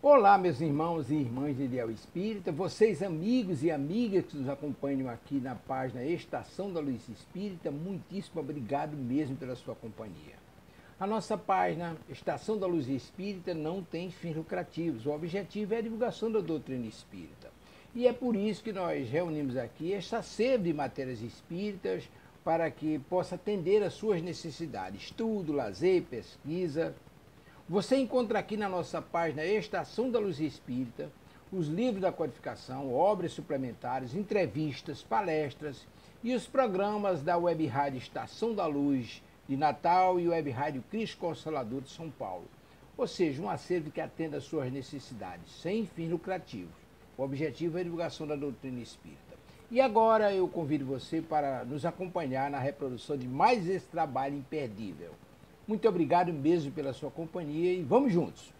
Olá, meus irmãos e irmãs de Ideal Espírita, vocês amigos e amigas que nos acompanham aqui na página Estação da Luz Espírita, muitíssimo obrigado mesmo pela sua companhia. A nossa página Estação da Luz Espírita não tem fins lucrativos, o objetivo é a divulgação da doutrina espírita. E é por isso que nós reunimos aqui esta sede de matérias espíritas para que possa atender às suas necessidades, estudo, lazer, pesquisa. Você encontra aqui na nossa página Estação da Luz Espírita os livros da codificação, obras suplementares, entrevistas, palestras e os programas da Web Rádio Estação da Luz de Natal e Web Rádio Cristo Consolador de São Paulo. Ou seja, um acervo que atenda às suas necessidades, sem fins lucrativos. O objetivo é a divulgação da doutrina espírita. E agora eu convido você para nos acompanhar na reprodução de mais esse trabalho imperdível. Muito obrigado mesmo pela sua companhia e vamos juntos!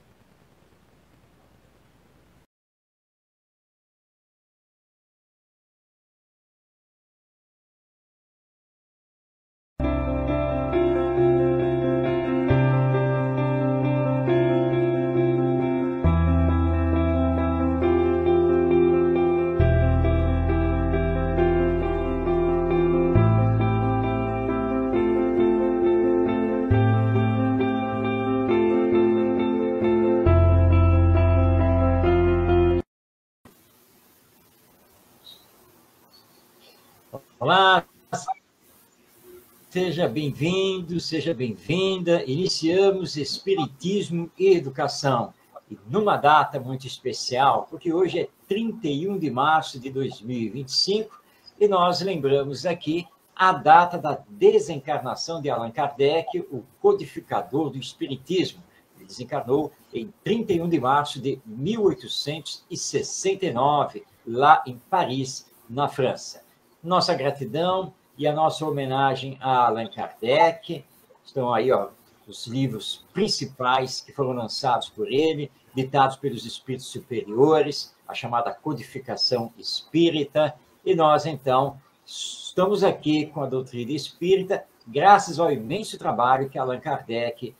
Olá, seja bem-vindo, seja bem-vinda. Iniciamos Espiritismo e Educação, e numa data muito especial, porque hoje é 31 de março de 2025, e nós lembramos aqui a data da desencarnação de Allan Kardec, o codificador do Espiritismo. Ele desencarnou em 31 de março de 1869, lá em Paris, na França. Nossa gratidão e a nossa homenagem a Allan Kardec. Estão aí, os livros principais que foram lançados por ele, ditados pelos espíritos superiores, a chamada codificação espírita. E nós, então, estamos aqui com a doutrina espírita, graças ao imenso trabalho que Allan Kardec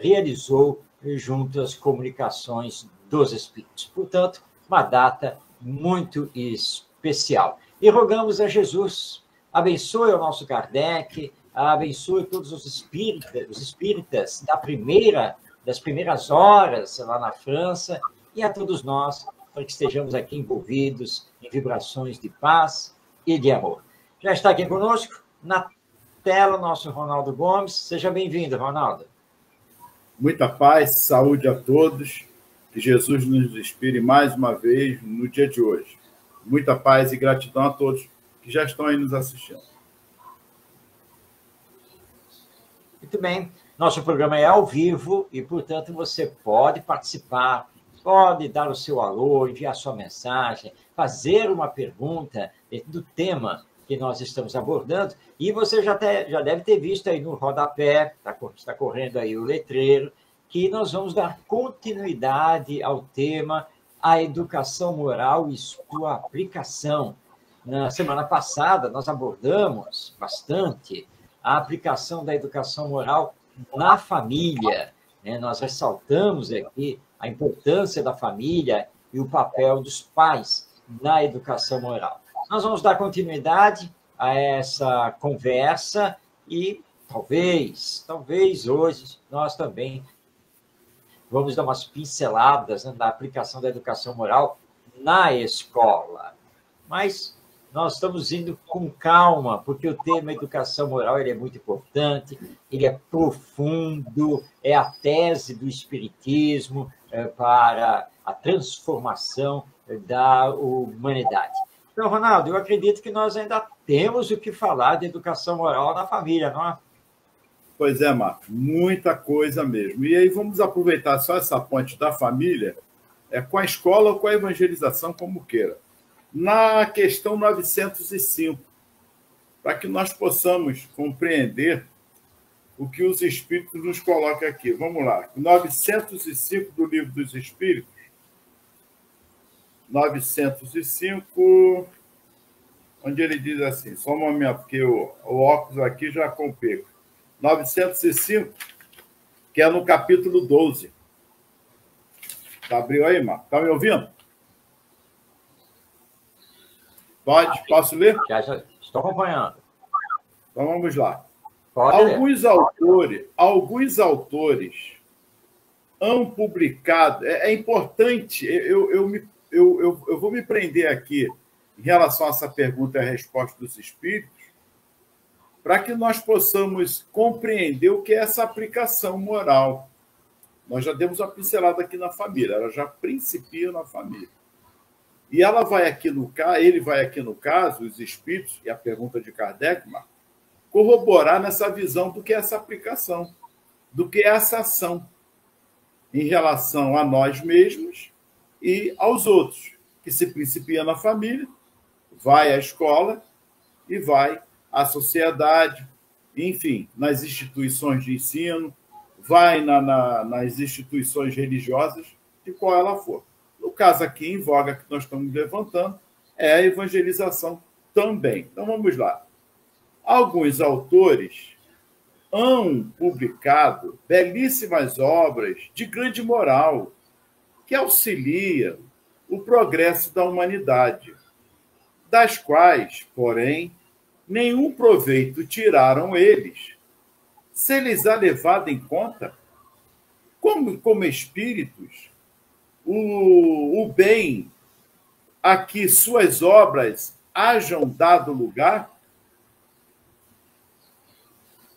realizou junto às comunicações dos espíritos. Portanto, uma data muito especial. E rogamos a Jesus, abençoe o nosso Kardec, abençoe todos os espíritas das primeiras horas lá na França, e a todos nós, para que estejamos aqui envolvidos em vibrações de paz e de amor. Já está aqui conosco, na tela, o nosso Ronaldo Gomes. Seja bem-vindo, Ronaldo. Muita paz, saúde a todos, que Jesus nos inspire mais uma vez no dia de hoje. Muita paz e gratidão a todos que já estão aí nos assistindo. Muito bem. Nosso programa é ao vivo e, portanto, você pode participar, pode dar o seu alô, enviar sua mensagem, fazer uma pergunta do tema que nós estamos abordando. E você já deve ter visto aí no rodapé, está correndo aí o letreiro, que nós vamos dar continuidade ao tema a educação moral e sua aplicação. Na semana passada, nós abordamos bastante a aplicação da educação moral na família. Nós ressaltamos aqui a importância da família e o papel dos pais na educação moral. Nós vamos dar continuidade a essa conversa e talvez hoje nós também vamos dar umas pinceladas na aplicação da educação moral na escola. Mas nós estamos indo com calma, porque o tema educação moral ele é muito importante, ele é profundo, é a tese do Espiritismo para a transformação da humanidade. Então, Ronaldo, eu acredito que nós ainda temos o que falar de educação moral na família, não é? Pois é, Marcos, muita coisa mesmo. E aí vamos aproveitar só essa ponte da família, com a escola ou com a evangelização, como queira. Na questão 905, para que nós possamos compreender o que os Espíritos nos colocam aqui. Vamos lá. 905 do Livro dos Espíritos. 905, onde ele diz assim, só um momento, porque o óculos aqui já complica. 905, que é no capítulo 12. Abriu aí, Marcos? Está me ouvindo? Pode? Posso ler? Já estou acompanhando. Então vamos lá. Pode ler. Alguns autores han publicado. É importante, eu vou me prender aqui em relação a essa pergunta e a resposta dos espíritos, para que nós possamos compreender o que é essa aplicação moral. Nós já demos uma pincelada aqui na família, ela já principia na família. E ela vai aqui no caso, ele vai aqui no caso, os espíritos, e a pergunta de Kardec, Marcos, corroborar nessa visão do que é essa aplicação, do que é essa ação em relação a nós mesmos e aos outros, que se principia na família, vai à escola e vai à sociedade, enfim, nas instituições de ensino, vai nas instituições religiosas, de qual ela for. No caso aqui, em voga, que nós estamos levantando, é a evangelização também. Então, vamos lá. Alguns autores han publicado belíssimas obras de grande moral que auxiliam o progresso da humanidade, das quais, porém, nenhum proveito tiraram eles, se lhes há levado em conta, como espíritos, o bem a que suas obras hajam dado lugar.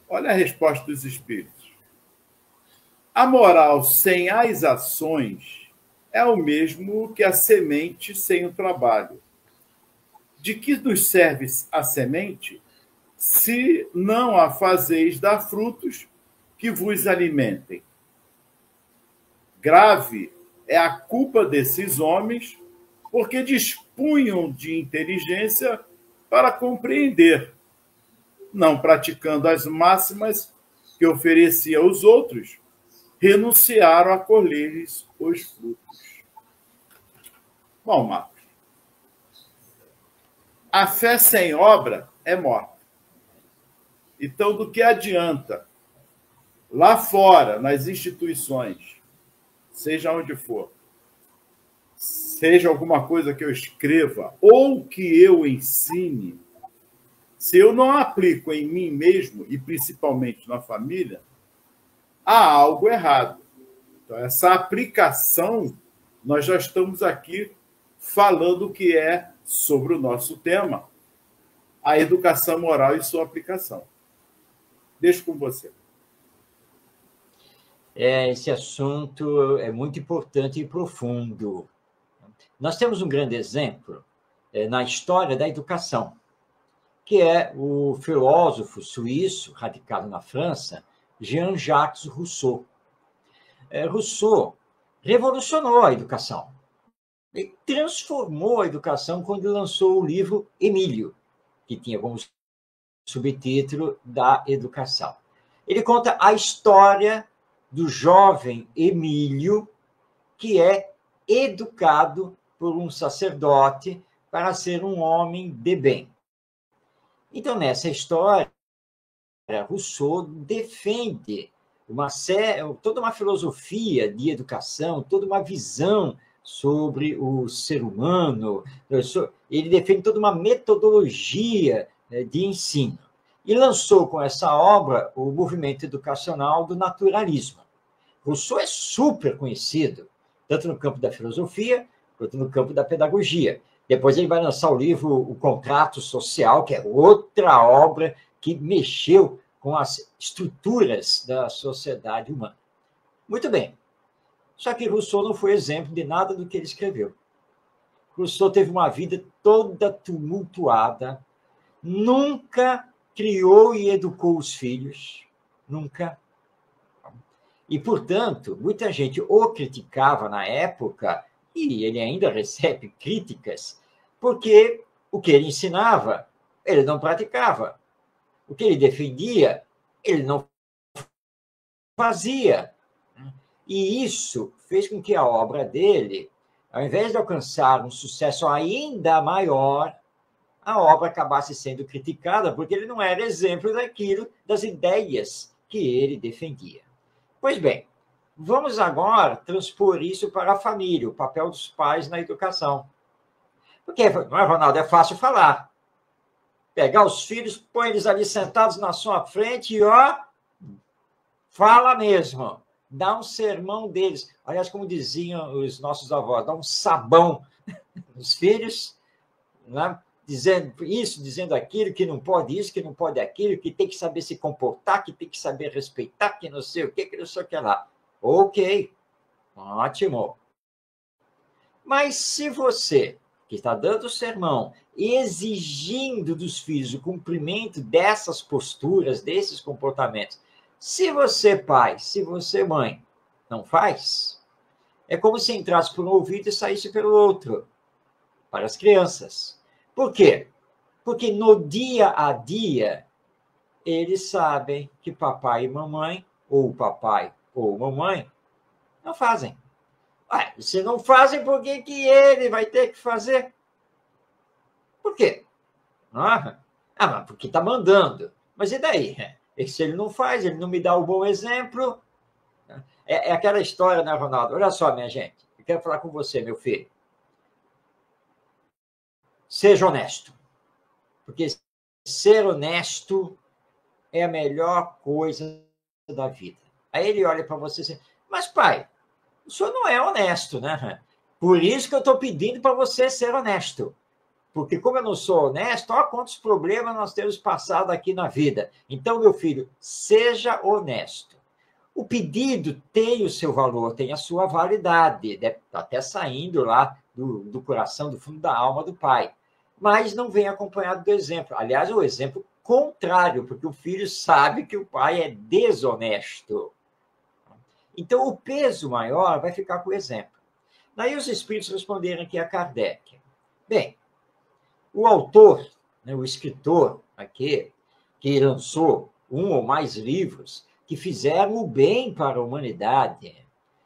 Olha a resposta dos espíritos. A moral sem as ações é o mesmo que a semente sem o trabalho. De que nos serve a semente, se não a fazeis dar frutos que vos alimentem? Grave é a culpa desses homens, porque dispunham de inteligência para compreender, não praticando as máximas que oferecia aos outros, renunciaram a colher-lhes os frutos. Bom, Marcos, a fé sem obra é morta. Então, do que adianta, lá fora, nas instituições, seja onde for, seja alguma coisa que eu escreva ou que eu ensine, se eu não aplico em mim mesmo, e principalmente na família, há algo errado. Então, essa aplicação, nós já estamos aqui falando que é sobre o nosso tema, a educação moral e sua aplicação. Deixo com você. Esse assunto é muito importante e profundo. Nós temos um grande exemplo na história da educação, que é o filósofo suíço, radicado na França, Jean-Jacques Rousseau. Rousseau revolucionou a educação. Ele transformou a educação quando lançou o livro Emílio, que tinha como subtítulo da educação. Ele conta a história do jovem Emílio, que é educado por um sacerdote para ser um homem de bem. Então, nessa história, Rousseau defende toda uma filosofia de educação, toda uma visão sobre o ser humano. Ele defende toda uma metodologia de ensino. E lançou com essa obra o movimento educacional do naturalismo. Rousseau é super conhecido, tanto no campo da filosofia quanto no campo da pedagogia. Depois ele vai lançar o livro O Contrato Social, que é outra obra que mexeu com as estruturas da sociedade humana. Muito bem. Só que Rousseau não foi exemplo de nada do que ele escreveu. Rousseau teve uma vida toda tumultuada, nunca criou e educou os filhos, nunca. E, portanto, muita gente o criticava na época, e ele ainda recebe críticas, porque o que ele ensinava, ele não praticava. O que ele defendia, ele não fazia. E isso fez com que a obra dele, ao invés de alcançar um sucesso ainda maior, a obra acabasse sendo criticada, porque ele não era exemplo das ideias que ele defendia. Pois bem, Vamos agora transpor isso para a família, o papel dos pais na educação. Porque, não é, Ronaldo? É fácil falar. Pegar os filhos, põe eles ali sentados na sua frente e, ó, fala mesmo. Dá um sermão deles. Aliás, como diziam os nossos avós, dá um sabão nos filhos, né? Dizendo isso, dizendo aquilo, que não pode isso, que não pode aquilo, que tem que saber se comportar, que tem que saber respeitar, que não sei o que não sei o que lá. Ok, ótimo. Mas se você, que está dando o sermão, exigindo dos filhos o cumprimento dessas posturas, desses comportamentos, se você, pai, se você, mãe, não faz, é como se entrasse por um ouvido e saísse pelo outro, para as crianças. Por quê? Porque no dia a dia, eles sabem que papai e mamãe, ou papai ou mamãe, não fazem. Se não fazem, por que ele vai ter que fazer? Por quê? Mas porque está mandando. Mas e daí? E se ele não faz, ele não me dá o bom exemplo? É aquela história, né, Ronaldo? Olha só, minha gente. Eu quero falar com você, meu filho. Seja honesto. Porque ser honesto é a melhor coisa da vida. Aí ele olha para você e diz, mas pai, o senhor não é honesto, né? Por isso que eu estou pedindo para você ser honesto. Porque como eu não sou honesto, olha quantos problemas nós temos passado aqui na vida. Então, meu filho, seja honesto. O pedido tem o seu valor, tem a sua validade, deve estar até saindo lá do coração, do fundo da alma do pai. Mas não vem acompanhado do exemplo. Aliás, o exemplo contrário, porque o filho sabe que o pai é desonesto. Então, o peso maior vai ficar com o exemplo. Daí os espíritos responderam aqui a Kardec. Bem, o autor, né, o escritor aqui, que lançou um ou mais livros que fizeram o bem para a humanidade,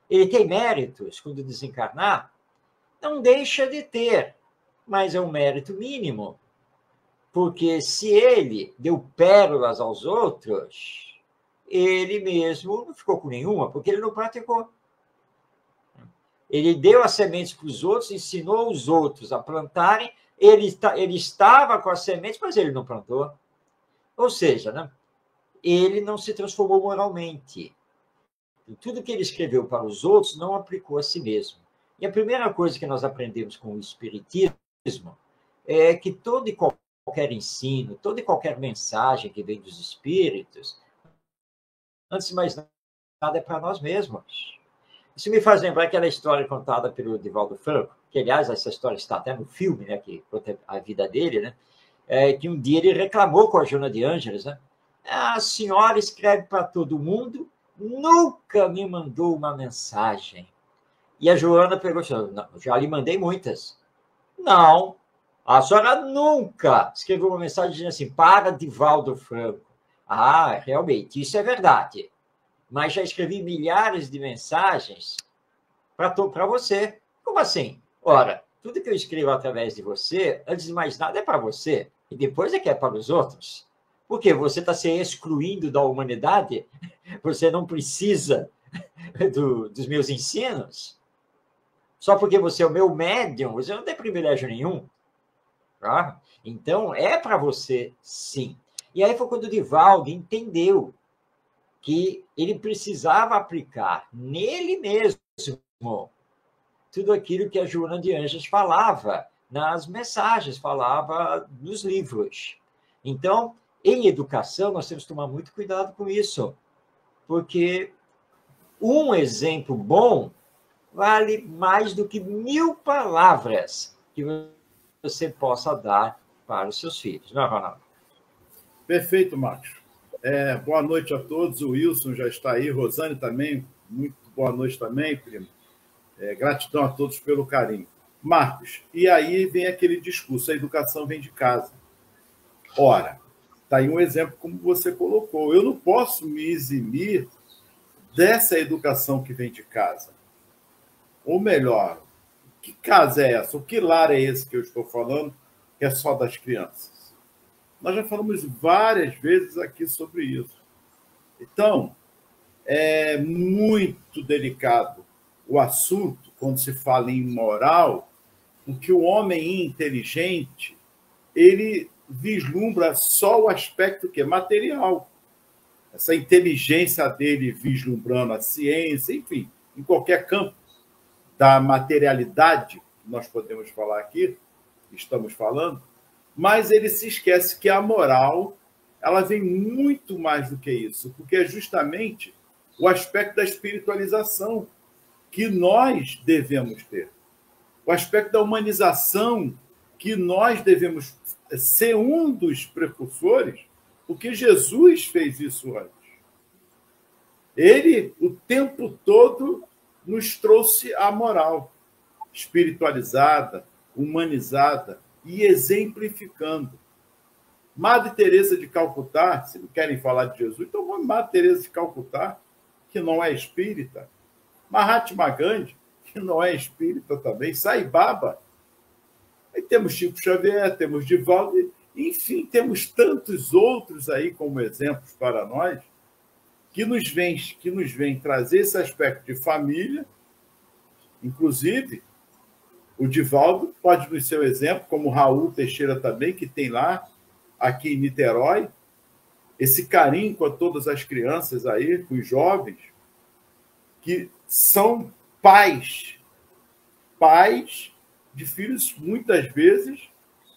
ele tem méritos quando desencarnar? Não deixa de ter, mas é um mérito mínimo. Porque se ele deu pérolas aos outros, ele mesmo não ficou com nenhuma, porque ele não praticou. Ele deu as sementes para os outros, ensinou os outros a plantarem, ele estava com as sementes, mas ele não plantou. Ou seja, né, ele não se transformou moralmente. E tudo que ele escreveu para os outros não aplicou a si mesmo. E a primeira coisa que nós aprendemos com o Espiritismo é que todo e qualquer ensino, toda e qualquer mensagem que vem dos espíritos, antes de mais nada, é para nós mesmos. Isso me faz lembrar aquela história contada pelo Divaldo Franco, que, aliás, essa história está até no filme, né, que conta a vida dele, né, que um dia ele reclamou com a Joana de Ângeles, né, a senhora escreve para todo mundo, nunca me mandou uma mensagem. E a Joana pegou e disse, já lhe mandei muitas. Não, a senhora nunca escreveu uma mensagem dizendo assim, para Divaldo Franco. Realmente, isso é verdade. Mas já escrevi milhares de mensagens para você. Como assim? Ora, tudo que eu escrevo através de você, antes de mais nada, é para você. E depois é que é para os outros. Porque você está se excluindo da humanidade? Você não precisa dos meus ensinos? Só porque você é o meu médium, você não tem privilégio nenhum. Tá? Então, é para você, sim. E aí foi quando o Divaldo entendeu que ele precisava aplicar nele mesmo tudo aquilo que a Joana de Ângeles falava nas mensagens, falava nos livros. Então, em educação, nós temos que tomar muito cuidado com isso, porque um exemplo bom vale mais do que 1000 palavras que você possa dar para os seus filhos. Não é, Ronaldo? Perfeito, Marcos. Boa noite a todos. O Wilson já está aí, Rosane também. Muito boa noite também, primo. Gratidão a todos pelo carinho. Marcos, e aí vem aquele discurso, a educação vem de casa. Ora, está aí um exemplo como você colocou. Eu não posso me eximir dessa educação que vem de casa. Ou melhor, que casa é essa? O que lar é esse que eu estou falando, que é só das crianças? Nós já falamos várias vezes aqui sobre isso. Então, é muito delicado o assunto quando se fala em moral, porque o homem inteligente, ele vislumbra só o aspecto que é material. Essa inteligência dele vislumbrando a ciência, enfim, em qualquer campo da materialidade, nós podemos falar aqui, estamos falando, mas ele se esquece que a moral, ela vem muito mais do que isso, porque é justamente o aspecto da espiritualização que nós devemos ter, o aspecto da humanização que nós devemos ser um dos precursores, porque Jesus fez isso antes. Ele, o tempo todo, nos trouxe a moral espiritualizada, humanizada e exemplificando. Madre Teresa de Calcutá, se não querem falar de Jesus, então vamos Madre Teresa de Calcutá, que não é espírita. Mahatma Gandhi, que não é espírita também. Sai Baba. Aí temos Chico Xavier, temos Divaldo, enfim, temos tantos outros aí como exemplos para nós, que nos vem trazer esse aspecto de família. Inclusive, o Divaldo pode nos ser um exemplo, como o Raul Teixeira também, que tem lá, aqui em Niterói, esse carinho com todas as crianças aí, com os jovens, que são pais de filhos, muitas vezes,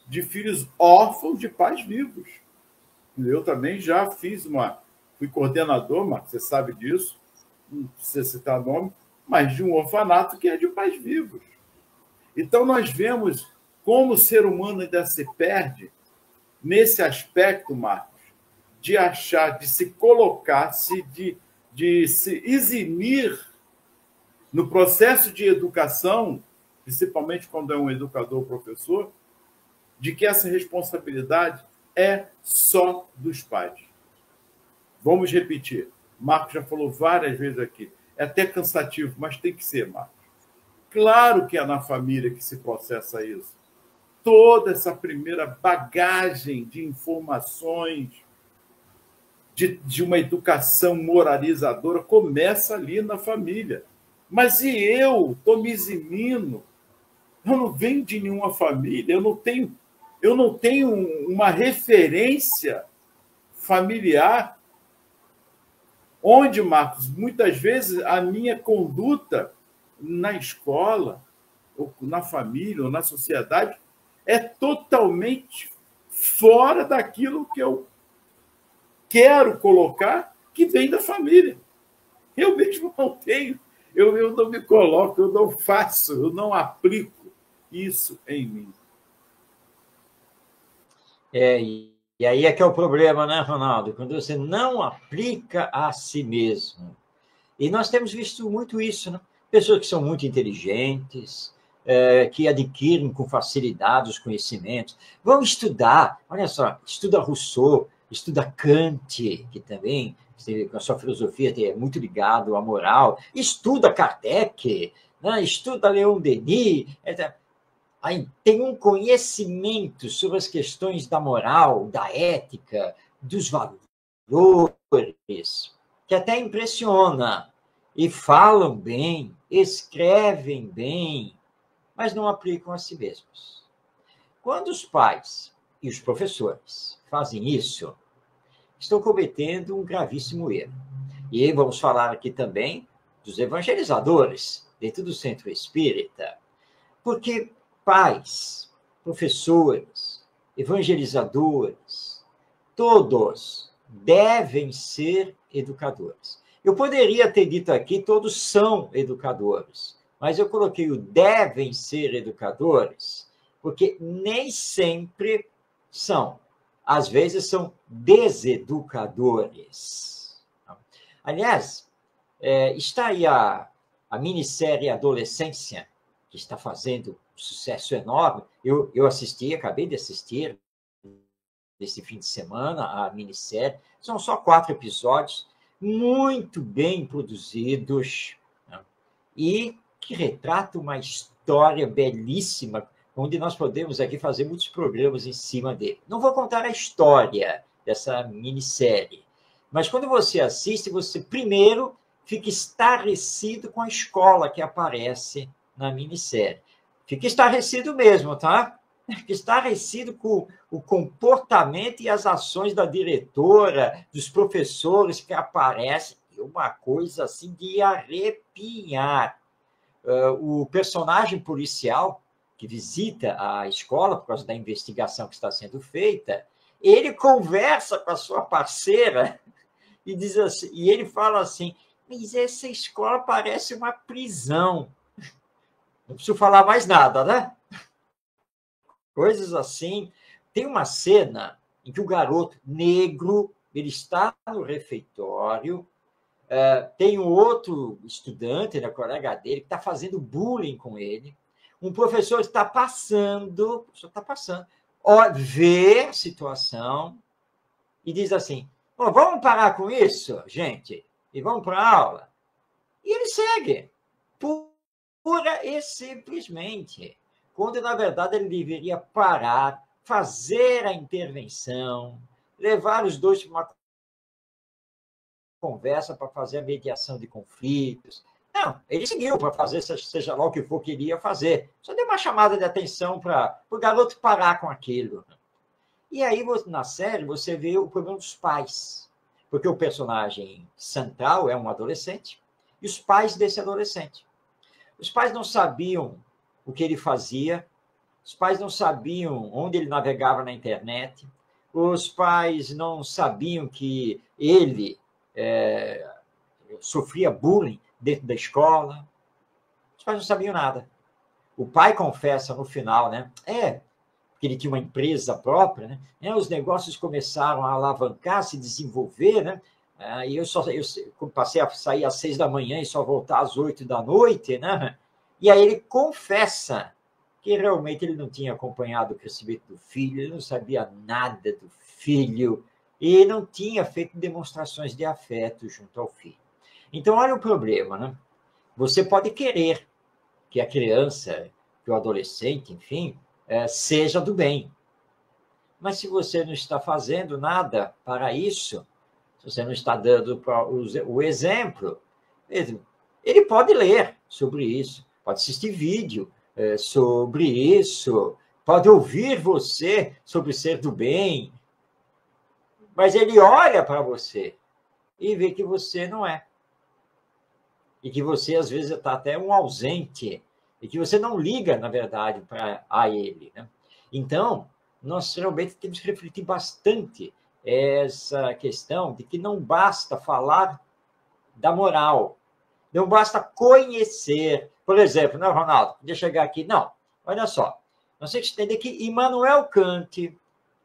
de filhos órfãos de pais vivos. Eu também já fui coordenador, Marcos, você sabe disso, não precisa citar nome, mas de um orfanato que é de pais vivos. Então, nós vemos como o ser humano ainda se perde nesse aspecto, Marcos, de achar, de se colocar, de se eximir no processo de educação, principalmente quando é um educador ou professor, de que essa responsabilidade é só dos pais. Vamos repetir. Marcos já falou várias vezes aqui. É até cansativo, mas tem que ser, Marcos. Claro que é na família que se processa isso. Toda essa primeira bagagem de informações, de uma educação moralizadora, começa ali na família. Mas e eu estou me eximindo? Eu não venho de nenhuma família, eu não tenho uma referência familiar onde, Marcos, muitas vezes a minha conduta na escola, ou na família, ou na sociedade, é totalmente fora daquilo que eu quero colocar, que vem da família. Eu mesmo não tenho, eu não me coloco, eu não faço, eu não aplico isso em mim. E aí é que é o problema, né, Ronaldo? Quando você não aplica a si mesmo. E nós temos visto muito isso, né? Pessoas que são muito inteligentes, que adquirem com facilidade os conhecimentos, vão estudar, olha só, estuda Rousseau, estuda Kant, que também, com a sua filosofia, é muito ligado à moral, estuda Kardec, né? Estuda Leon Denis, aí tem um conhecimento sobre as questões da moral, da ética, dos valores, que até impressiona. E falam bem, escrevem bem, mas não aplicam a si mesmos. Quando os pais e os professores fazem isso, estão cometendo um gravíssimo erro. E aí vamos falar aqui também dos evangelizadores dentro do centro espírita, porque pais, professores, evangelizadores, todos devem ser educadores. Eu poderia ter dito aqui, todos são educadores, mas eu coloquei o devem ser educadores, porque nem sempre são. Às vezes são deseducadores. Aliás, está aí a minissérie Adolescência, que está fazendo um sucesso enorme. Eu assisti, acabei de assistir, nesse fim de semana, a minissérie. São só 4 episódios, muito bem produzidos, né? E que retratam uma história belíssima, onde nós podemos aqui fazer muitos programas em cima dele. Não vou contar a história dessa minissérie, mas quando você assiste, você primeiro fica estarrecido com a escola que aparece na minissérie. Fica estarrecido mesmo, tá? Fica estarrecido com o comportamento e as ações da diretora, dos professores que aparecem. Uma coisa assim de arrepiar. O personagem policial que visita a escola por causa da investigação que está sendo feita, ele conversa com a sua parceira e diz assim, e ele fala assim: mas essa escola parece uma prisão. Não preciso falar mais nada, né? Coisas assim. Tem uma cena em que o garoto negro, ele está no refeitório, tem um outro estudante, né, colega dele, que está fazendo bullying com ele. Um professor está passando, vê a situação e diz assim: oh, vamos parar com isso, gente, e vamos para a aula. E ele segue, pura e simplesmente, quando, na verdade, ele deveria parar, fazer a intervenção, levar os dois para uma conversa para fazer a mediação de conflitos. Não, ele seguiu para fazer, seja lá o que for que iria fazer. Só deu uma chamada de atenção para o garoto parar com aquilo. E aí, na série, você vê o problema dos pais. Porque o personagem central é um adolescente e os pais desse adolescente. Os pais não sabiam o que ele fazia, os pais não sabiam onde ele navegava na internet, os pais não sabiam que ele sofria bullying dentro da escola. Os pais não sabiam nada. O pai confessa no final, né? Porque ele tinha uma empresa própria, né? Os negócios começaram a alavancar, se desenvolver, né? E eu passei a sair às 6 da manhã e só voltar às 8 da noite, né? E aí ele confessa que realmente ele não tinha acompanhado o crescimento do filho, ele não sabia nada do filho, e não tinha feito demonstrações de afeto junto ao filho. Então, olha o problema, né? Você pode querer que a criança, que o adolescente, enfim, seja do bem. Mas se você não está fazendo nada para isso, se você não está dando o exemplo, ele pode ler sobre isso, pode assistir vídeo sobre isso, pode ouvir você sobre ser do bem, mas ele olha para você e vê que você não é. E que você, às vezes, está até um ausente, e que você não liga, na verdade, a ele, né? Então, nós realmente temos que refletir bastante essa questão de que não basta falar da moral, não basta conhecer. Por exemplo, né, Ronaldo? Podia chegar aqui. Não, olha só. Nós temos que entender que Immanuel Kant,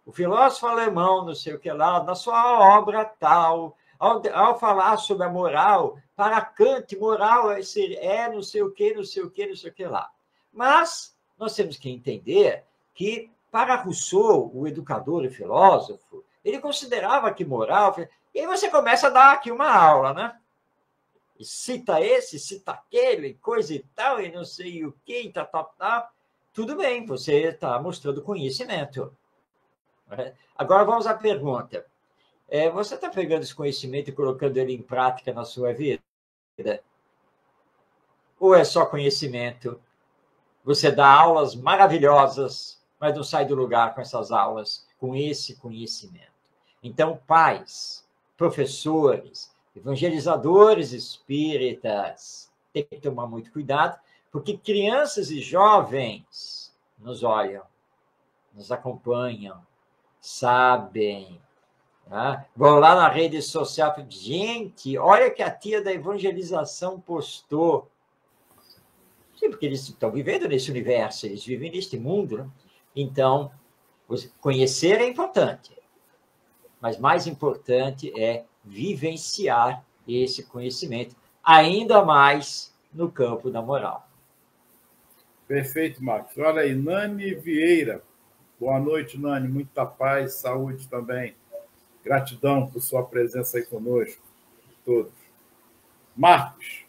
o filósofo alemão, não sei o que lá, na sua obra tal, ao falar sobre a moral, para Kant, moral é não sei o que, não sei o que, não sei o que lá. Mas nós temos que entender que, para Rousseau, o educador e filósofo, ele considerava que moral... E aí você começa a dar aqui uma aula, né? E cita esse, cita aquele, coisa e tal, e não sei o que, e tal. Tudo bem, você está mostrando conhecimento. Agora vamos à pergunta. Você está pegando esse conhecimento e colocando ele em prática na sua vida? Ou é só conhecimento? Você dá aulas maravilhosas, mas não sai do lugar com essas aulas, com esse conhecimento. Então, pais, professores, evangelizadores espíritas, tem que tomar muito cuidado, porque crianças e jovens nos olham, nos acompanham, sabem. Né? Vão lá na rede social e gente, olha que a tia da evangelização postou. Sim, porque eles estão vivendo nesse universo, eles vivem neste mundo. Né? Então, conhecer é importante, mas mais importante é vivenciar esse conhecimento, ainda mais no campo da moral. Perfeito, Marcos. Olha aí, Nani Vieira. Boa noite, Nani. Muita paz, saúde também. Gratidão por sua presença aí conosco, todos. Marcos,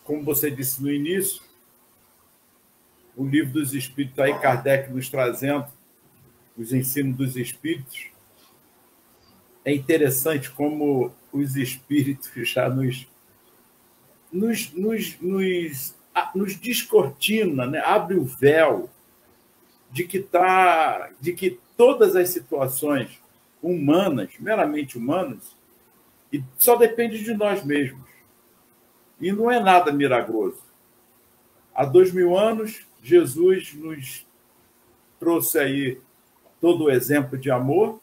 como você disse no início, o Livro dos Espíritos, aí Kardec nos trazendo os ensinos dos Espíritos. é interessante como os espíritos já nos descortina, né? Abre o véu de que todas as situações humanas, meramente humanas, e só depende de nós mesmos. E não é nada milagroso. Há 2000 anos, Jesus nos trouxe aí todo o exemplo de amor,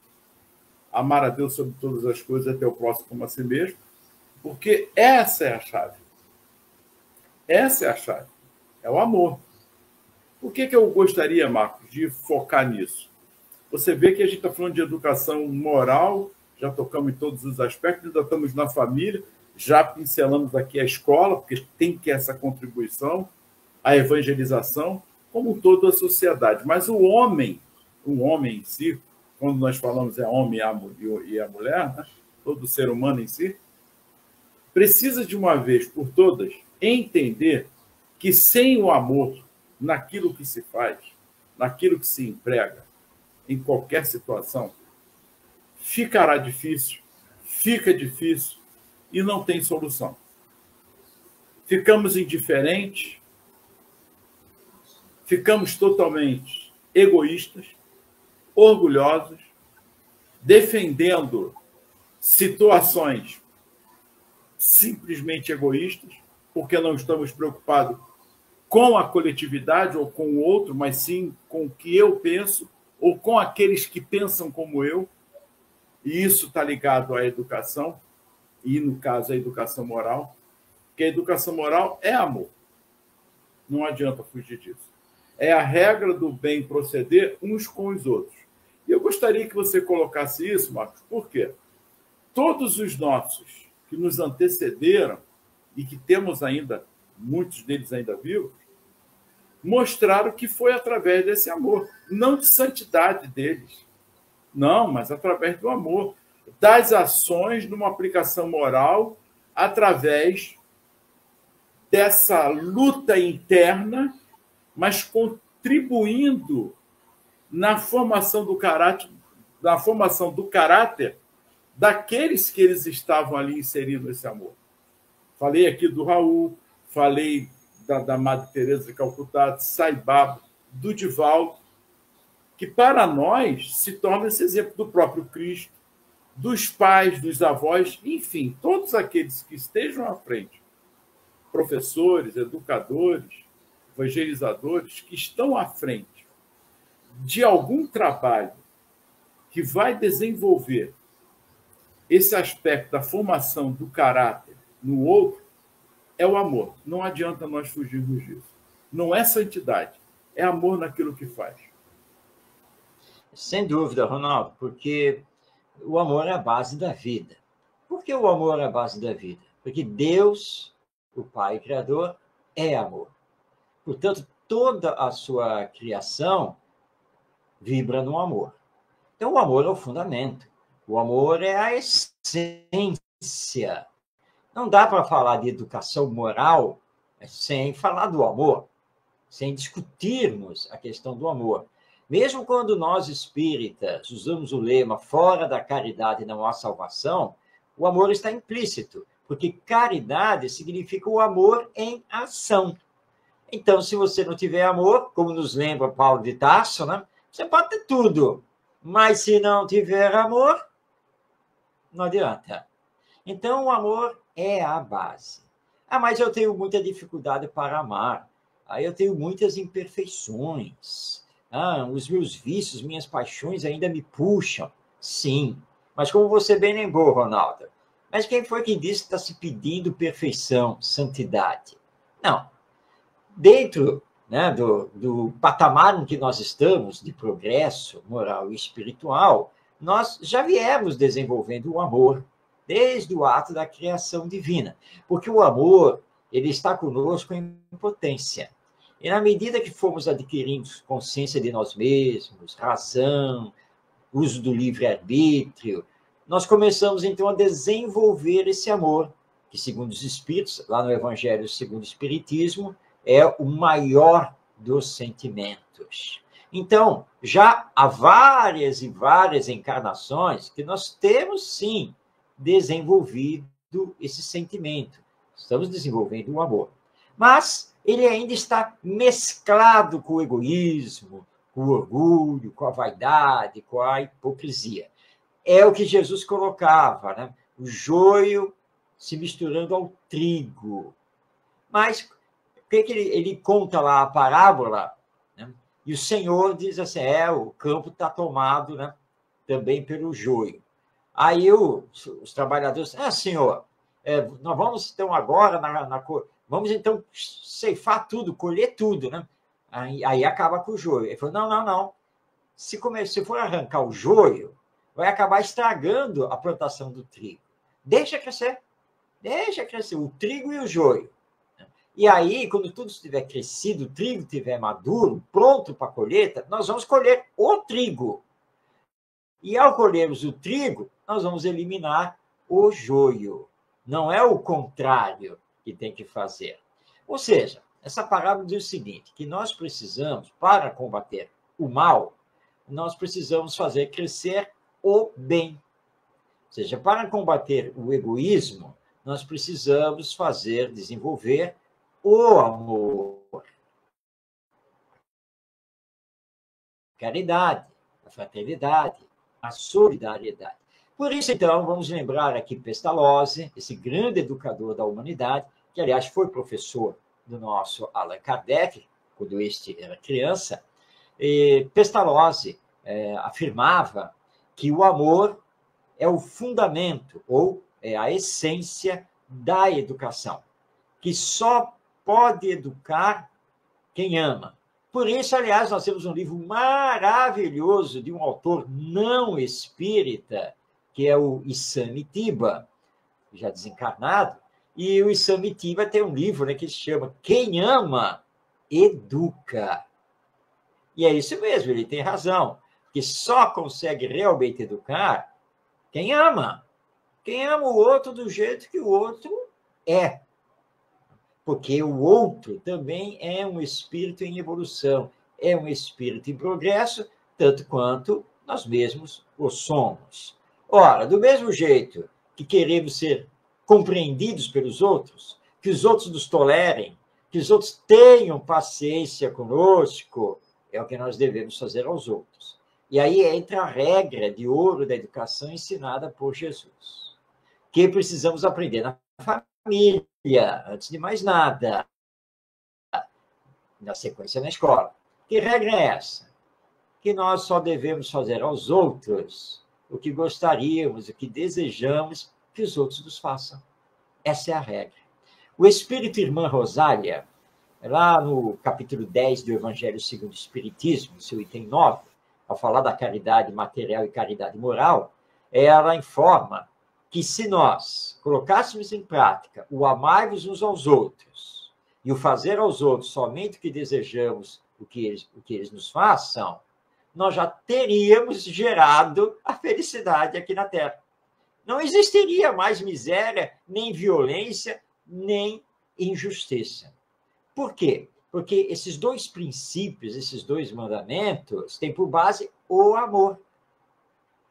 amar a Deus sobre todas as coisas, até o próximo como a si mesmo, porque essa é a chave. Essa é a chave. É o amor. Por que eu gostaria, Marcos, de focar nisso? Você vê que a gente está falando de educação moral, já tocamos em todos os aspectos, ainda estamos na família, já pincelamos aqui a escola, porque tem que essa contribuição, a evangelização, como toda a sociedade. Mas o homem em si, quando nós falamos é homem e a mulher, né? Todo ser humano em si, precisa de uma vez por todas entender que sem o amor naquilo que se faz, naquilo que se emprega, em qualquer situação, fica difícil e não tem solução. Ficamos indiferentes, ficamos totalmente egoístas, orgulhosos, defendendo situações simplesmente egoístas, porque não estamos preocupados com a coletividade ou com o outro, mas sim com o que eu penso ou com aqueles que pensam como eu. E isso está ligado à educação, e no caso a educação moral, porque a educação moral é amor. Não adianta fugir disso. É a regra do bem proceder uns com os outros. E eu gostaria que você colocasse isso, Marcos, por quê? Todos os nossos que nos antecederam, e que temos ainda, muitos deles ainda vivos, mostraram que foi através desse amor, não de santidade deles, não, mas através do amor, das ações numa aplicação moral, através dessa luta interna, mas contribuindo na formação do caráter, daqueles que eles estavam ali inseridos nesse amor. Falei aqui do Raul, falei da Madre Teresa de Calcutá, de Sai Baba, do Divaldo, que para nós se torna esse exemplo do próprio Cristo, dos pais, dos avós, enfim, todos aqueles que estejam à frente, professores, educadores, evangelizadores, que estão à frente de algum trabalho que vai desenvolver esse aspecto da formação do caráter no outro, é o amor. Não adianta nós fugirmos disso. Não é santidade, é amor naquilo que faz. Sem dúvida, Ronaldo, porque o amor é a base da vida. Por que o amor é a base da vida? Porque Deus, o Pai Criador, é amor. Portanto, toda a sua criação vibra no amor. Então, o amor é o fundamento. O amor é a essência. Não dá para falar de educação moral sem falar do amor, sem discutirmos a questão do amor. Mesmo quando nós espíritas usamos o lema fora da caridade não há salvação, o amor está implícito, porque caridade significa o amor em ação. Então, se você não tiver amor, como nos lembra Paulo de Tarso, né? Você pode ter tudo, mas se não tiver amor, não adianta. Então, o amor é a base. Ah, mas eu tenho muita dificuldade para amar. Ah, eu tenho muitas imperfeições. Ah, os meus vícios, minhas paixões ainda me puxam. Sim, mas como você bem lembrou, Ronaldo, mas quem foi que disse que está se pedindo perfeição, santidade? Não. Dentro, né, do patamar em que nós estamos, de progresso moral e espiritual, nós já viemos desenvolvendo o amor, desde o ato da criação divina. Porque o amor, ele está conosco em potência. E na medida que formos adquirindo consciência de nós mesmos, razão, uso do livre-arbítrio, nós começamos, então, a desenvolver esse amor, que, segundo os Espíritos, lá no Evangelho segundo o Espiritismo, é o maior dos sentimentos. Então, já há várias e várias encarnações que nós temos, sim, desenvolvido esse sentimento. Estamos desenvolvendo o amor. Mas ele ainda está mesclado com o egoísmo, com o orgulho, com a vaidade, com a hipocrisia. É o que Jesus colocava, né? O joio se misturando ao trigo. Mas o que ele conta lá a parábola, né? E o Senhor diz assim, o campo está tomado, né, também pelo joio. Aí os trabalhadores, Senhor, nós vamos então agora, vamos então ceifar tudo, colher tudo, né? Aí acaba com o joio. Ele falou, não. Se for arrancar o joio, vai acabar estragando a plantação do trigo. Deixa crescer o trigo e o joio. E aí, quando tudo estiver crescido, o trigo estiver maduro, pronto para a colheita, nós vamos colher o trigo. E ao colhermos o trigo, nós vamos eliminar o joio. Não é o contrário que tem que fazer. Ou seja, essa parábola diz o seguinte, que nós precisamos, para combater o mal, nós precisamos fazer crescer o bem. Ou seja, para combater o egoísmo, nós precisamos desenvolver o amor, a caridade, a fraternidade, a solidariedade. Por isso, então, vamos lembrar aqui Pestalozzi, esse grande educador da humanidade, que, aliás, foi professor do nosso Allan Kardec, quando este era criança. Pestalozzi afirmava que o amor é o fundamento, ou é a essência da educação, que só pode educar quem ama. Por isso, aliás, nós temos um livro maravilhoso de um autor não espírita, que é o Isamitiba, já desencarnado, e o Isamitiba tem um livro, né, que se chama Quem Ama, Educa. E é isso mesmo, ele tem razão, que só consegue realmente educar quem ama. Quem ama o outro do jeito que o outro é. Porque o outro também é um espírito em evolução, é um espírito em progresso, tanto quanto nós mesmos o somos. Ora, do mesmo jeito que queremos ser compreendidos pelos outros, que os outros nos tolerem, que os outros tenham paciência conosco, é o que nós devemos fazer aos outros. E aí entra a regra de ouro da educação ensinada por Jesus, que precisamos aprender na família, antes de mais nada, na sequência na escola. Que regra é essa? Que nós só devemos fazer aos outros o que gostaríamos, o que desejamos que os outros nos façam. Essa é a regra. O Espírito Irmã Rosália, lá no capítulo 10 do Evangelho segundo o Espiritismo, seu item 9, ao falar da caridade material e caridade moral, ela informa que se nós colocássemos em prática o amar-vos uns aos outros e o fazer aos outros somente o que desejamos, o que eles nos façam, nós já teríamos gerado a felicidade aqui na Terra. Não existiria mais miséria, nem violência, nem injustiça. Por quê? Porque esses dois princípios, esses dois mandamentos, têm por base o amor.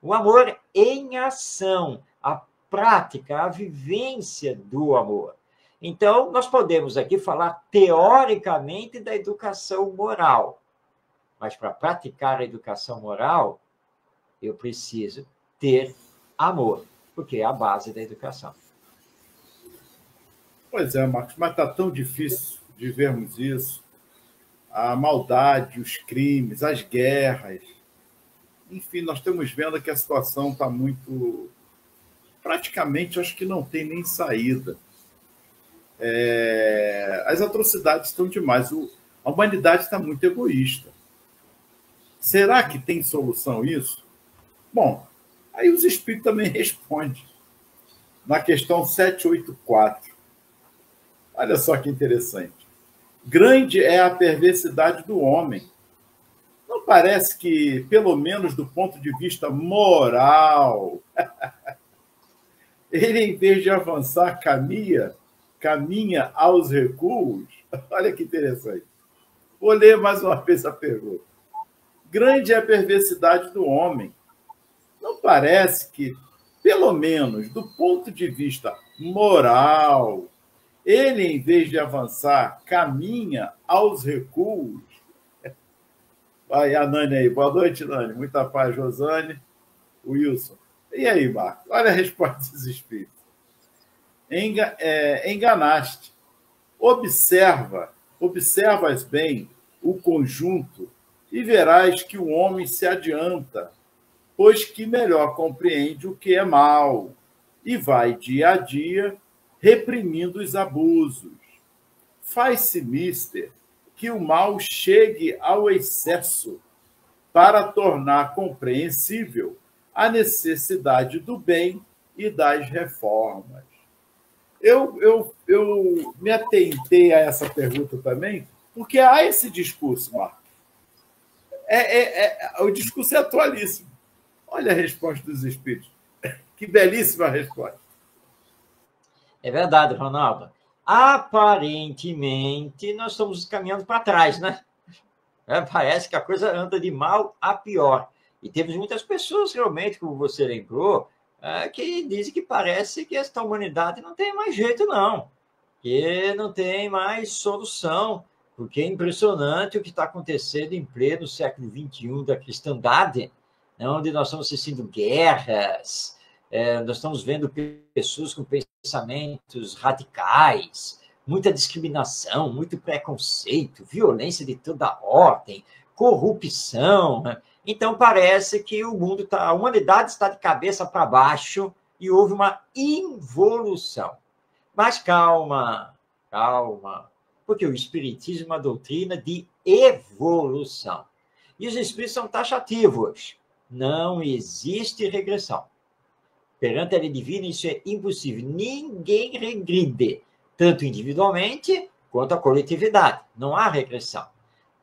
O amor em ação, a prática, a vivência do amor. Então, nós podemos aqui falar teoricamente da educação moral, mas para praticar a educação moral, eu preciso ter amor, porque é a base da educação. Pois é, Marcos, mas está tão difícil de vermos isso. A maldade, os crimes, as guerras. Enfim, nós estamos vendo que a situação está muito... Praticamente, acho que não tem nem saída. As atrocidades estão demais. A humanidade está muito egoísta. Será que tem solução isso? Bom, aí os espíritos também respondem. Na questão 784. Olha só que interessante. Grande é a perversidade do homem. Não parece que, pelo menos do ponto de vista moral, ele, em vez de avançar, caminha aos recuos? Olha que interessante. Vou ler mais uma vez a pergunta. Grande é a perversidade do homem. Não parece que, pelo menos do ponto de vista moral, ele, em vez de avançar, caminha aos recuos? Vai a Nani aí. Boa noite, Nani. Muita paz, Rosane. Wilson. E aí, Marcos? Olha a resposta dos espíritos. Enganaste. Observas bem o conjunto e verás que o homem se adianta, pois que melhor compreende o que é mal e vai dia a dia reprimindo os abusos. Faz-se mister que o mal chegue ao excesso para tornar compreensível a necessidade do bem e das reformas. Eu me atentei a essa pergunta também, porque há esse discurso, Marcos. O discurso é atualíssimo. Olha a resposta dos espíritos. Que belíssima resposta. É verdade, Ronaldo. Aparentemente, nós estamos caminhando para trás, né? Parece que a coisa anda de mal a pior. E temos muitas pessoas, realmente, como você lembrou, que dizem que parece que esta humanidade não tem mais jeito, não. Que não tem mais solução. Porque é impressionante o que está acontecendo em pleno século XXI da cristandade, onde nós estamos assistindo guerras, nós estamos vendo pessoas com pensamentos radicais, muita discriminação, muito preconceito, violência de toda ordem, corrupção. Então, parece que a humanidade está de cabeça para baixo e houve uma involução. Mas calma, porque o Espiritismo é uma doutrina de evolução. E os Espíritos são taxativos. Não existe regressão. Perante a lei divina, isso é impossível. Ninguém regride, tanto individualmente quanto a coletividade. Não há regressão.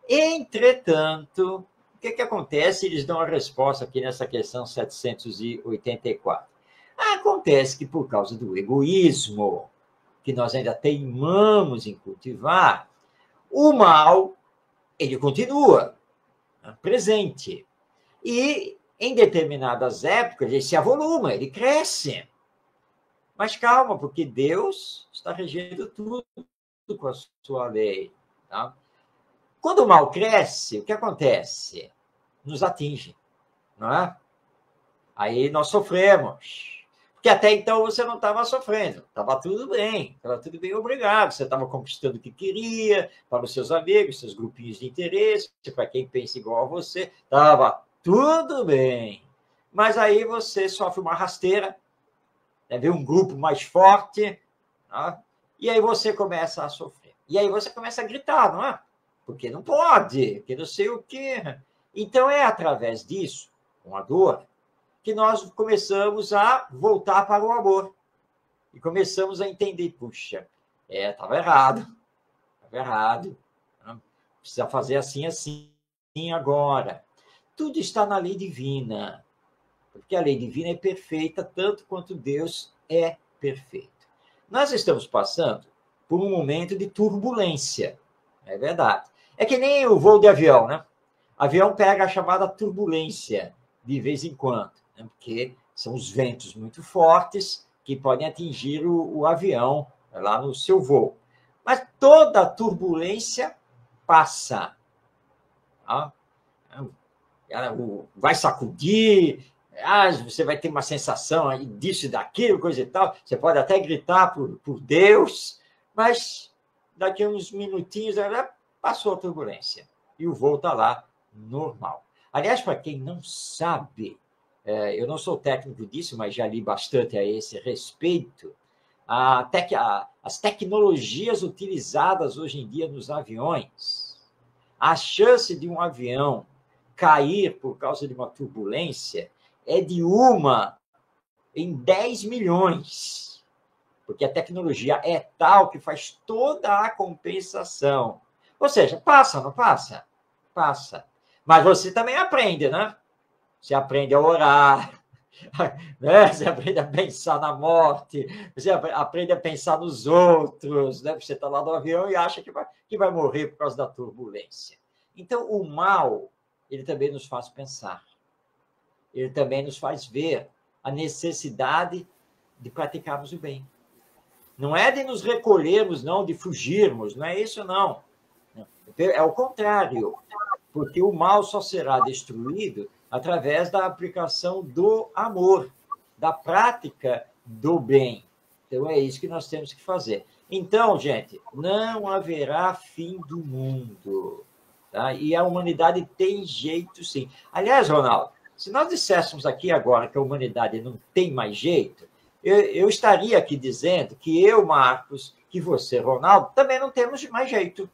Entretanto, o que acontece? Eles dão a resposta aqui nessa questão 784. Acontece que, por causa do egoísmo, que nós ainda teimamos em cultivar, o mal, ele continua presente. E, em determinadas épocas, ele se avoluma, ele cresce. Mas calma, porque Deus está regendo tudo com a sua lei. Tá? Quando o mal cresce, o que acontece? Nos atinge, não é? Aí nós sofremos. Porque até então você não estava sofrendo, estava tudo bem, obrigado. Você estava conquistando o que queria, para os seus amigos, seus grupinhos de interesse, para quem pensa igual a você, estava tudo bem. Mas aí você sofre uma rasteira, vê um grupo mais forte, tá? E aí você começa a sofrer. E aí você começa a gritar, não é? Porque não pode, porque não sei o quê. Então é através disso, com a dor, que nós começamos a voltar para o amor. E começamos a entender, puxa, estava errado. Precisa fazer assim agora. Tudo está na lei divina. Porque a lei divina é perfeita, tanto quanto Deus é perfeito. Nós estamos passando por um momento de turbulência. É verdade. É que nem o voo de avião, né? O avião pega a chamada turbulência de vez em quando, né? Porque são os ventos muito fortes que podem atingir o avião lá no seu voo. Mas toda turbulência passa. Tá? Vai sacudir, você vai ter uma sensação aí disso e daquilo, coisa e tal. Você pode até gritar por Deus, mas daqui a uns minutinhos passou a turbulência e o voo está lá normal. Aliás, para quem não sabe, eu não sou técnico disso, mas já li bastante a esse respeito, as tecnologias utilizadas hoje em dia nos aviões, a chance de um avião cair por causa de uma turbulência é de 1 em 10 milhões, porque a tecnologia é tal que faz toda a compensação. Ou seja, passa, não passa? Passa. Mas você também aprende, né? Você aprende a orar, né? Você aprende a pensar na morte, você aprende a pensar nos outros, né? Você está lá no avião e acha que vai morrer por causa da turbulência. Então, o mal, ele também nos faz pensar. Ele também nos faz ver a necessidade de praticarmos o bem. Não é de nos recolhermos, não, de fugirmos, não é isso, não. É o contrário, porque o mal só será destruído através da aplicação do amor, da prática do bem. Então, é isso que nós temos que fazer. Então, gente, não haverá fim do mundo. Tá? E a humanidade tem jeito, sim. Aliás, Ronaldo, se nós disséssemos aqui agora que a humanidade não tem mais jeito, eu estaria aqui dizendo que eu, Marcos, que você, Ronaldo, também não temos mais jeito.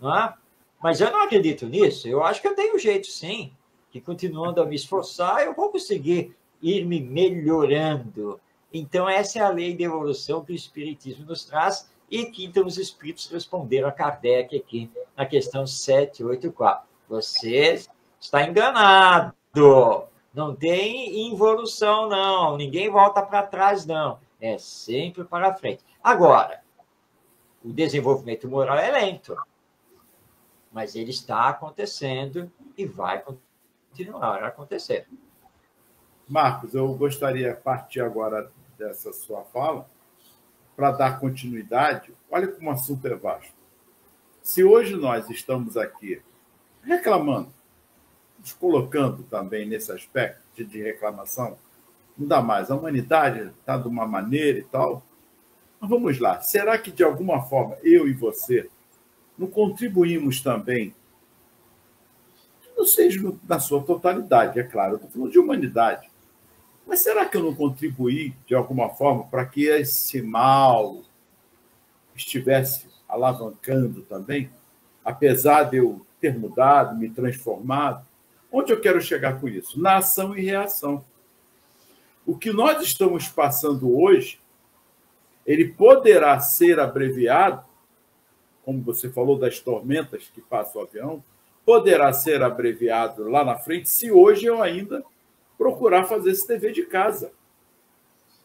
Não é? Mas eu não acredito nisso. Eu acho que eu tenho jeito, sim. Que continuando a me esforçar, eu vou conseguir ir me melhorando. Então, essa é a lei de evolução que o Espiritismo nos traz e que, então, os Espíritos responderam a Kardec aqui na questão 784. Você está enganado. Não tem involução, não. Ninguém volta para trás, não. É sempre para frente. Agora, o desenvolvimento moral é lento, mas ele está acontecendo e vai continuar a acontecer. Marcos, eu gostaria de partir agora dessa sua fala para dar continuidade. Olha como o assunto é vasto. Se hoje nós estamos aqui reclamando, nos colocando também nesse aspecto de reclamação, não dá mais, a humanidade está de uma maneira e tal. Mas vamos lá, será que de alguma forma eu e você não contribuímos também, não seja na sua totalidade, é claro, eu estou falando de humanidade, mas será que eu não contribuí de alguma forma para que esse mal estivesse alavancando também, apesar de eu ter mudado, me transformado? Onde eu quero chegar com isso? Na ação e reação. O que nós estamos passando hoje, ele poderá ser abreviado, como você falou das tormentas que passa o avião, poderá ser abreviado lá na frente, se hoje eu ainda procurar fazer esse dever de casa.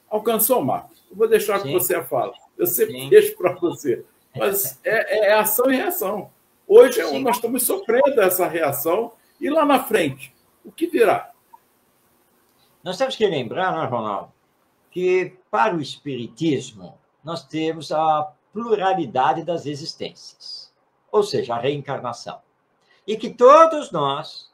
Alcançou, Marcos? Eu vou deixar que você fala. Eu sempre deixo para você. Mas é ação e reação. Hoje nós estamos sofrendo essa reação e lá na frente, o que virá? Nós temos que lembrar, não é, Ronaldo, que para o Espiritismo nós temos a pluralidade das existências, ou seja, a reencarnação. E que todos nós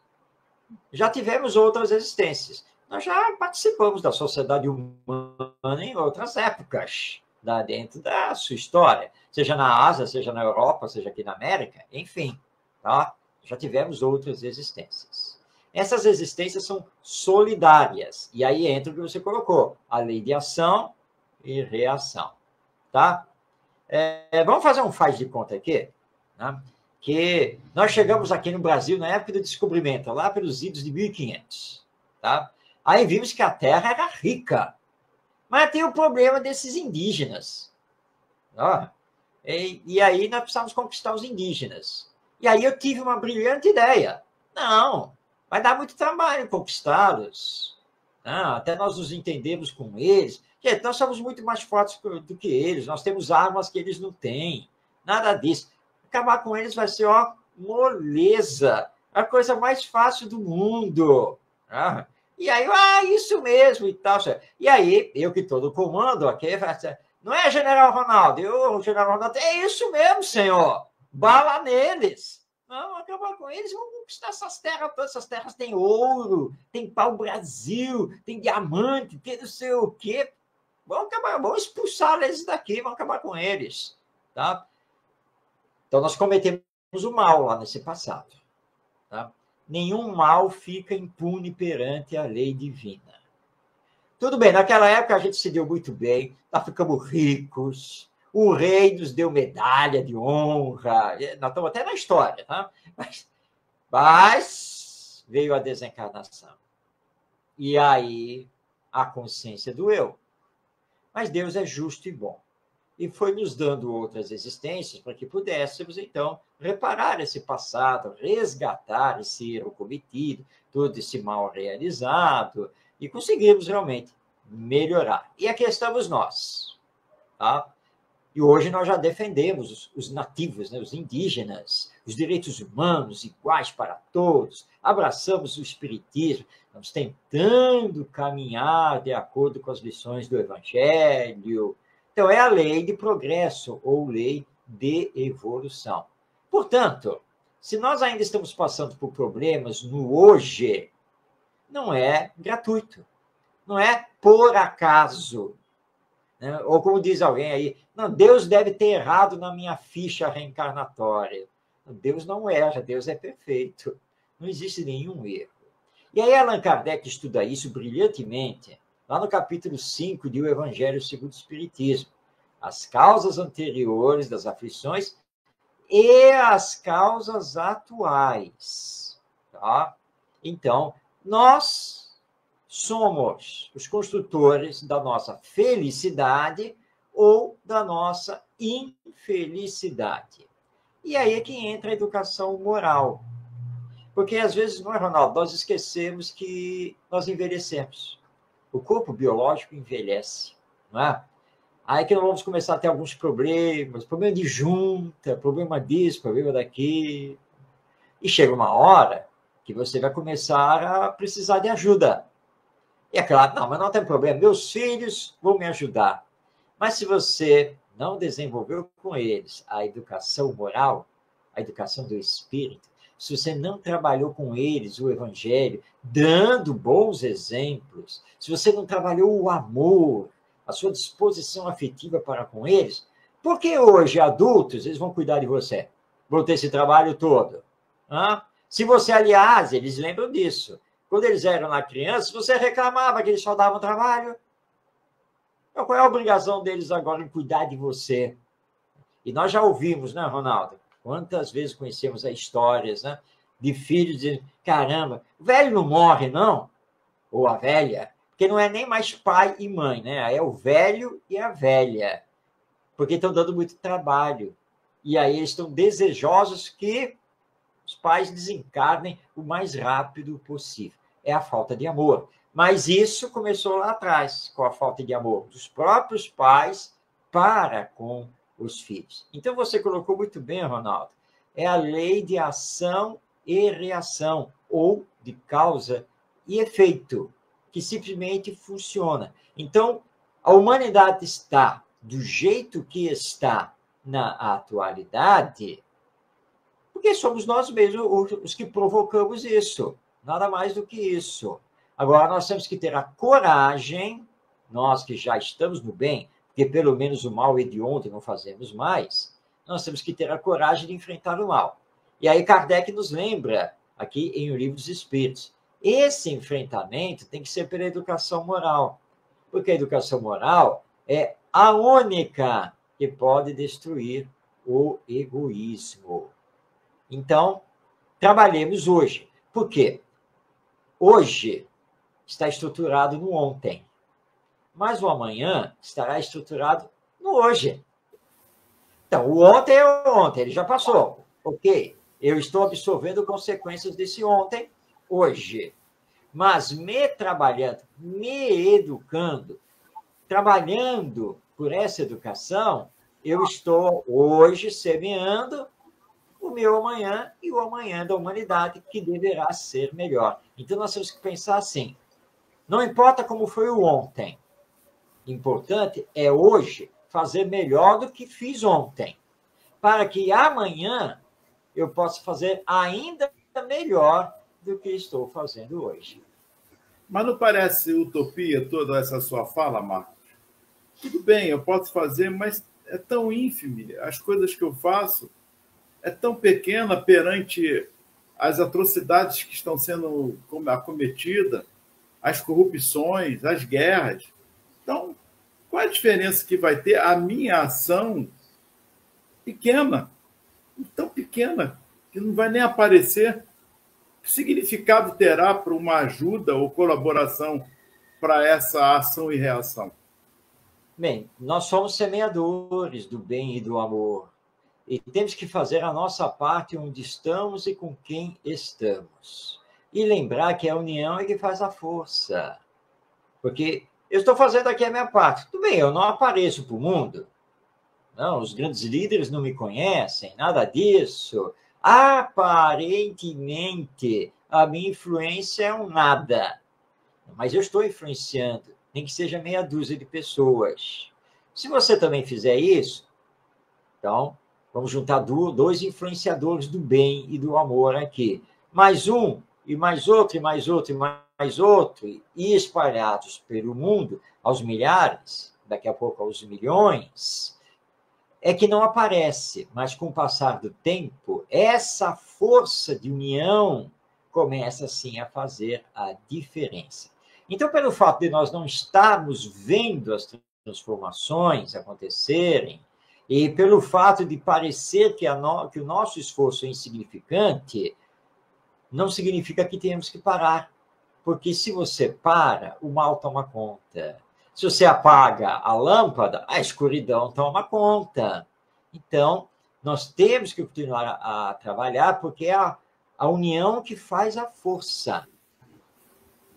já tivemos outras existências. Nós já participamos da sociedade humana em outras épocas, dentro da sua história, seja na Ásia, seja na Europa, seja aqui na América, enfim, tá? Já tivemos outras existências. Essas existências são solidárias, e aí entra o que você colocou, a lei de ação e reação, tá? Vamos fazer um faz de conta aqui, né? Que nós chegamos aqui no Brasil na época do descobrimento, lá pelos idos de 1500, tá? Aí vimos que a terra era rica, mas tem o problema desses indígenas, ó. E aí nós precisamos conquistar os indígenas. E aí eu tive uma brilhante ideia. Não, vai dar muito trabalho conquistá-los. Até nós nos entendemos com eles. Gente, nós somos muito mais fortes do que eles. Nós temos armas que eles não têm. Nada disso. Acabar com eles vai ser, ó, moleza. A coisa mais fácil do mundo. E aí, isso mesmo e tal. E aí, eu que estou no comando aqui, não é, General Ronaldo? General Ronaldo, é isso mesmo, senhor. Bala neles. Não, acabar com eles, vamos conquistar essas terras todas. Essas terras têm ouro, tem pau-brasil, tem diamante, tem não sei o quê. Vamos expulsar eles daqui, vamos acabar com eles. Tá? Então, nós cometemos o mal lá nesse passado. Tá? Nenhum mal fica impune perante a lei divina. Tudo bem, naquela época a gente se deu muito bem, nós ficamos ricos, o rei nos deu medalha de honra, nós estamos até na história, tá? Mas veio a desencarnação. E aí a consciência doeu. Mas Deus é justo e bom. E foi nos dando outras existências para que pudéssemos, então, reparar esse passado, resgatar esse erro cometido, todo esse mal realizado, e conseguirmos realmente melhorar. E aqui estamos nós, tá? E hoje nós já defendemos os nativos, né, os indígenas, os direitos humanos iguais para todos, abraçamos o espiritismo, estamos tentando caminhar de acordo com as lições do Evangelho. Então, é a lei de progresso ou lei de evolução. Portanto, se nós ainda estamos passando por problemas no hoje, não é gratuito, não é por acaso. Né? Ou como diz alguém aí, não, Deus deve ter errado na minha ficha reencarnatória. Deus não erra, Deus é perfeito. Não existe nenhum erro. E aí Allan Kardec estuda isso brilhantemente, lá no capítulo 5 de O Evangelho segundo o Espiritismo. As causas anteriores das aflições e as causas atuais. Tá? Então, nós somos os construtores da nossa felicidade ou da nossa infelicidade. E aí é que entra a educação moral. Porque, às vezes, não é, Ronaldo, nós esquecemos que nós envelhecemos. O corpo biológico envelhece, não é? Aí que nós vamos começar a ter alguns problemas, problema de junta, problema disso, problema daqui. E chega uma hora que você vai começar a precisar de ajuda. E é claro, não, mas não tem problema, meus filhos vão me ajudar. Mas se você não desenvolveu com eles a educação moral, a educação do espírito, se você não trabalhou com eles o evangelho, dando bons exemplos, se você não trabalhou o amor, a sua disposição afetiva para com eles, por que hoje, adultos, eles vão cuidar de você? Vão ter esse trabalho todo? Hã? Se você, aliás, eles lembram disso, quando eles eram lá crianças, você reclamava que eles só davam trabalho. Então, qual é a obrigação deles agora em cuidar de você? E nós já ouvimos, né, Ronaldo? Quantas vezes conhecemos as histórias, né, de filhos dizendo, caramba, o velho não morre, não? Ou a velha, porque não é nem mais pai e mãe, né? É o velho e a velha, porque estão dando muito trabalho. E aí eles estão desejosos que os pais desencarnem o mais rápido possível. É a falta de amor. Mas isso começou lá atrás, com a falta de amor dos próprios pais para com os filhos. Então, você colocou muito bem, Ronaldo, é a lei de ação e reação, ou de causa e efeito, que simplesmente funciona. Então, a humanidade está do jeito que está na atualidade, porque somos nós mesmos os que provocamos isso. Nada mais do que isso. Agora, nós temos que ter a coragem, nós que já estamos no bem, porque pelo menos o mal hediondo não fazemos mais, nós temos que ter a coragem de enfrentar o mal. E aí Kardec nos lembra, aqui em O Livro dos Espíritos, esse enfrentamento tem que ser pela educação moral, porque a educação moral é a única que pode destruir o egoísmo. Então, trabalhemos hoje. Por quê? Hoje está estruturado no ontem, mas o amanhã estará estruturado no hoje. Então, o ontem é o ontem, ele já passou. Ok, eu estou absorvendo consequências desse ontem hoje. Mas me trabalhando, me educando, trabalhando por essa educação, eu estou hoje semeando o meu amanhã e o amanhã da humanidade, que deverá ser melhor. Então, nós temos que pensar assim, não importa como foi o ontem, importante é hoje fazer melhor do que fiz ontem, para que amanhã eu possa fazer ainda melhor do que estou fazendo hoje. Mas não parece utopia toda essa sua fala, Marcos? Tudo bem, eu posso fazer, mas é tão ínfime. As coisas que eu faço é tão pequena perante as atrocidades que estão sendo acometidas, as corrupções, as guerras. Então, qual a diferença que vai ter a minha ação pequena, tão pequena, que não vai nem aparecer? Que significado terá para uma ajuda ou colaboração para essa ação e reação? Bem, nós somos semeadores do bem e do amor. E temos que fazer a nossa parte onde estamos e com quem estamos. E lembrar que a união é que faz a força. Porque eu estou fazendo aqui a minha parte. Tudo bem, eu não apareço para o mundo. Não, os grandes líderes não me conhecem, nada disso. Aparentemente, a minha influência é um nada. Mas eu estou influenciando, nem que seja meia dúzia de pessoas. Se você também fizer isso, então, vamos juntar dois influenciadores do bem e do amor aqui. Mais um, e mais outro, e mais outro, e mais outro, e espalhados pelo mundo, aos milhares, daqui a pouco aos milhões, é que não aparece, mas com o passar do tempo, essa força de união começa, sim, a fazer a diferença. Então, pelo fato de nós não estarmos vendo as transformações acontecerem, e pelo fato de parecer que o nosso esforço é insignificante, não significa que tenhamos que parar. Porque se você para, o mal toma conta. Se você apaga a lâmpada, a escuridão toma conta. Então, nós temos que continuar a trabalhar, porque é a união que faz a força.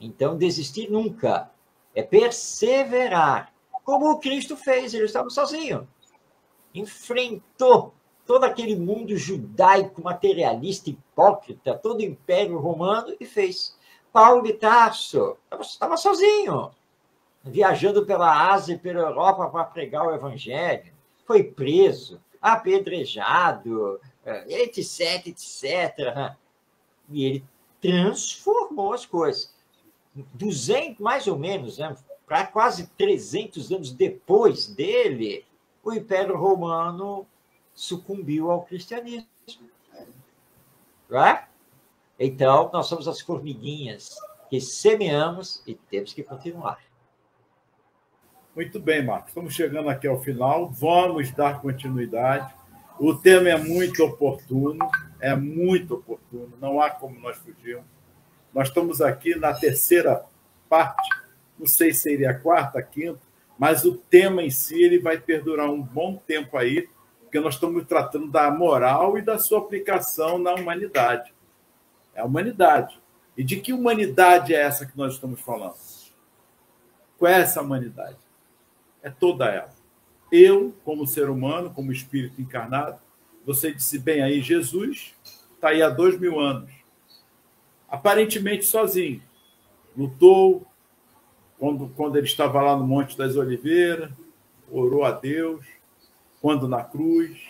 Então, desistir nunca. É perseverar. Como o Cristo fez, ele estava sozinho. Enfrentou todo aquele mundo judaico, materialista, hipócrita, todo o Império Romano e fez. Paulo de Tarso estava sozinho, viajando pela Ásia e pela Europa para pregar o Evangelho. Foi preso, apedrejado, etc, etc. E ele transformou as coisas. 200, mais ou menos, né, para quase 300 anos depois dele, o Império Romano sucumbiu ao cristianismo. Não é? Então, nós somos as formiguinhas que semeamos e temos que continuar. Muito bem, Marcos. Estamos chegando aqui ao final. Vamos dar continuidade. O tema é muito oportuno, não há como nós fugirmos. Nós estamos aqui na terceira parte, não sei se seria a quarta, a quinta, mas o tema em si ele vai perdurar um bom tempo aí, porque nós estamos tratando da moral e da sua aplicação na humanidade. É a humanidade. E de que humanidade é essa que nós estamos falando? Qual é essa humanidade? É toda ela. Eu, como ser humano, como espírito encarnado, você disse bem aí, Jesus está aí há 2000 anos. Aparentemente sozinho. Lutou quando ele estava lá no Monte das Oliveiras, orou a Deus, quando na cruz,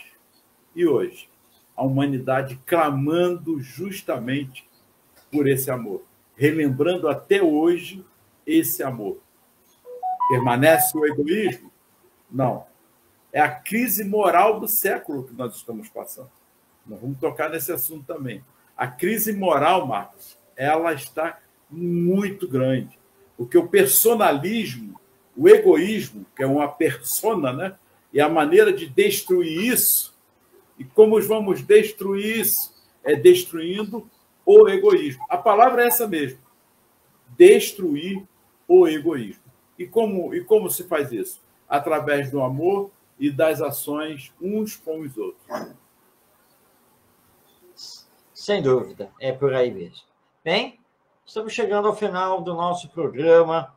e hoje. A humanidade clamando justamente por esse amor, relembrando até hoje esse amor. Permanece o egoísmo? Não. É a crise moral do século que nós estamos passando. Nós vamos tocar nesse assunto também. A crise moral, Marcos, ela está muito grande. Porque o personalismo, o egoísmo, que é uma persona, né? E a maneira de destruir isso, e como vamos destruir isso? É destruindo o egoísmo. A palavra é essa mesmo. Destruir o egoísmo. E como se faz isso? Através do amor e das ações uns com os outros. Sem dúvida, é por aí mesmo. Bem, estamos chegando ao final do nosso programa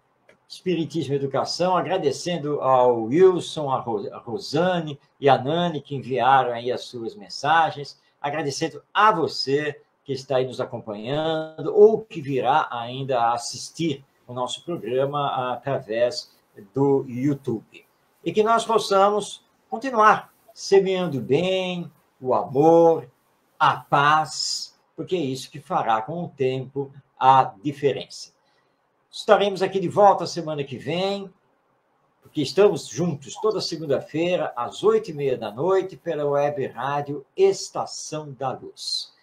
Espiritismo e Educação, agradecendo ao Wilson, a Rosane e a Nani que enviaram aí as suas mensagens, agradecendo a você que está aí nos acompanhando ou que virá ainda a assistir o nosso programa através do YouTube. E que nós possamos continuar semeando bem, o amor, a paz, porque é isso que fará com o tempo a diferença. Estaremos aqui de volta semana que vem, porque estamos juntos toda segunda-feira, às 20h30 pela web rádio Estação da Luz.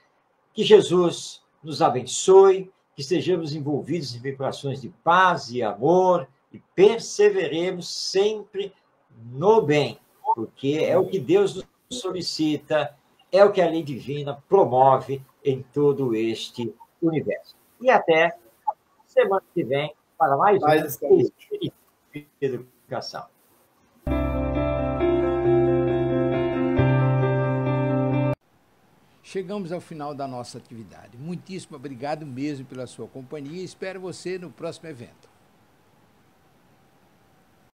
Que Jesus nos abençoe, que estejamos envolvidos em vibrações de paz e amor e perseveremos sempre no bem, porque é o que Deus nos solicita, é o que a lei divina promove em todo este universo. E até semana que vem para mais um Espiritismo e Educação. Chegamos ao final da nossa atividade. Muitíssimo obrigado mesmo pela sua companhia e espero você no próximo evento.